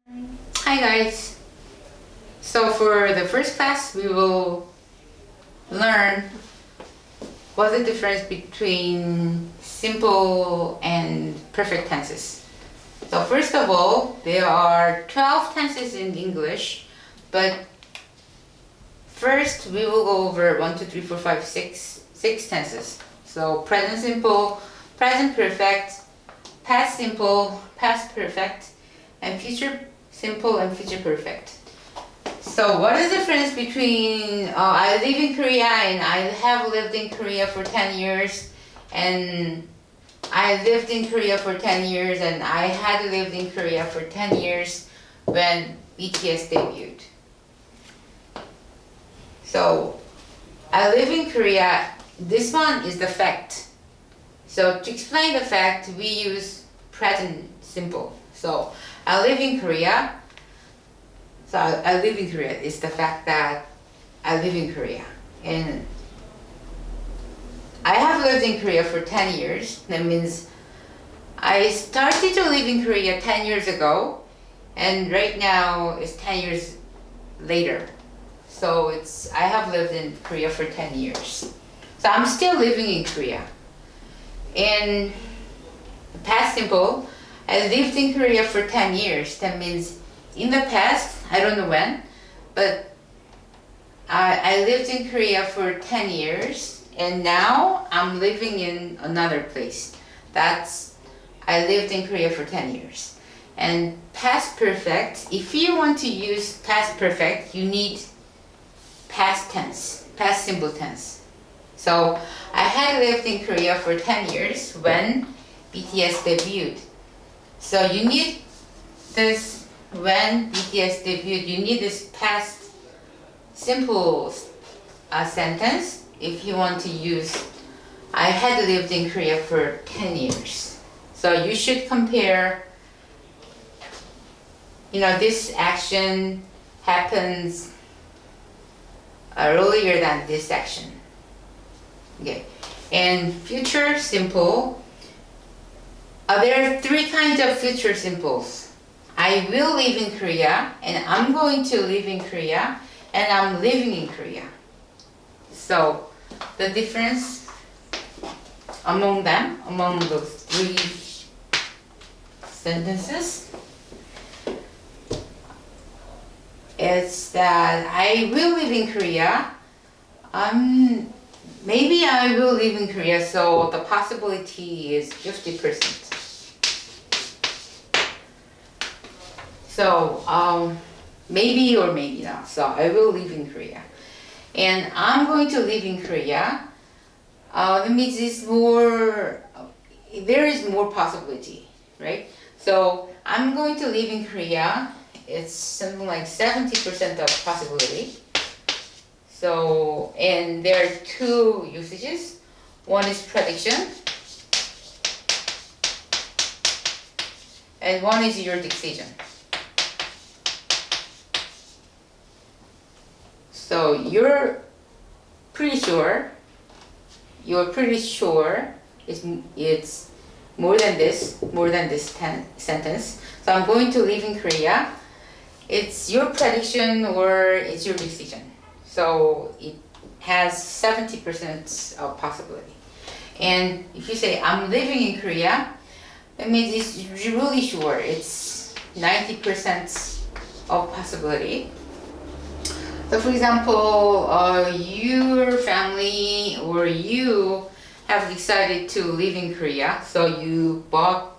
Hi guys! So for the first class we will learn what's the difference between simple and perfect tenses. So first of all, there are 12 tenses in English, but first we will go over 1, 2, 3, 4, 5, 6 tenses. So present simple, present perfect, past simple, past perfect, and future simple and future perfect. So what is the difference between I live in Korea and I have lived in Korea for 10 years, and I lived in Korea for 10 years and I had lived in Korea for 10 years when BTS debuted. So I live in Korea, this one is the fact. So to explain the fact, we use present simple. So I live in Korea. So I live in Korea is the fact that I live in Korea. And I have lived in Korea for 10 years. That means I started to live in Korea 10 years ago, and right now it's 10 years later. So I have lived in Korea for 10 years. So I'm still living in Korea. In past simple, I lived in Korea for 10 years. That means in the past, I don't know when, but I lived in Korea for 10 years, and now I'm living in another place. I lived in Korea for 10 years. And past perfect, if you want to use past perfect, you need past tense, past simple tense. So I had lived in Korea for 10 years when BTS debuted. So you need this, when BTS debuted, you need this past simple sentence if you want to use I had lived in Korea for 10 years. So you should compare, this action happens earlier than this action. Okay. And future simple, there are 3 kinds of future simples. I will live in Korea, and I'm going to live in Korea, and I'm living in Korea. So the difference among those 3 sentences is that I will live in Korea. Maybe I will live in Korea, so the possibility is 50%. So maybe or maybe not. So I will live in Korea, and I'm going to live in Korea. That means there is more possibility, right? So I'm going to live in Korea. It's something like 70% of possibility. So, and there are 2 usages. One is prediction, and one is your decision. So you're pretty sure it's more than this sentence. So I'm going to live in Korea. It's your prediction or it's your decision. So it has 70% of possibility. And if you say I'm living in Korea, that means it's really sure. It's 90% of possibility. So for example, your family or you have decided to live in Korea, so you bought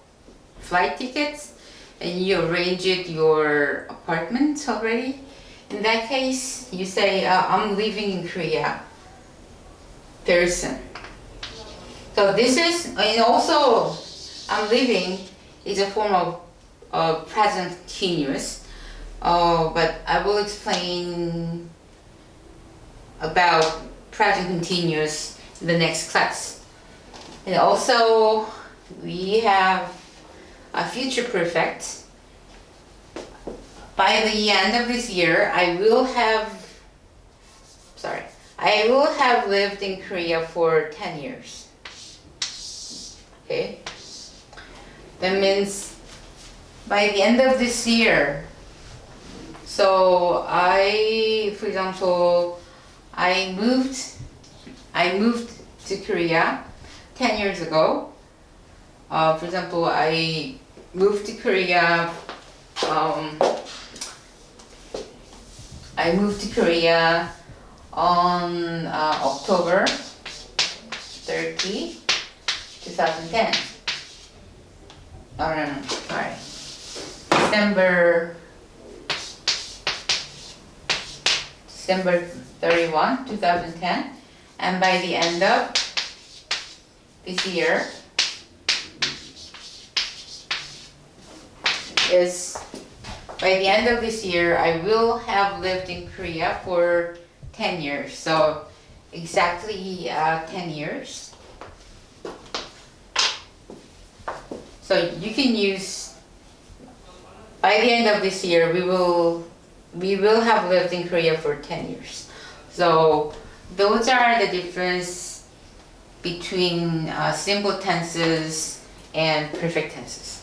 flight tickets and you arranged your apartment already. In that case, you say, I'm living in Korea very soon. So this is, and also I'm living is a form of present continuous. But I will explain about present continuous in the next class. And also, we have a future perfect. By the end of this year, I will have lived in Korea for 10 years. Okay? That means by the end of this year, So for example, I moved to Korea 10 years ago. For example, I moved to Korea. I moved to Korea on October 30, 2010. Oh no, sorry. December 31, 2010. And by the end of this year I will have lived in Korea for 10 years. So exactly 10 years. So you can use, by the end of this year, we will have lived in Korea for 10 years. So those are the difference between simple tenses and perfect tenses.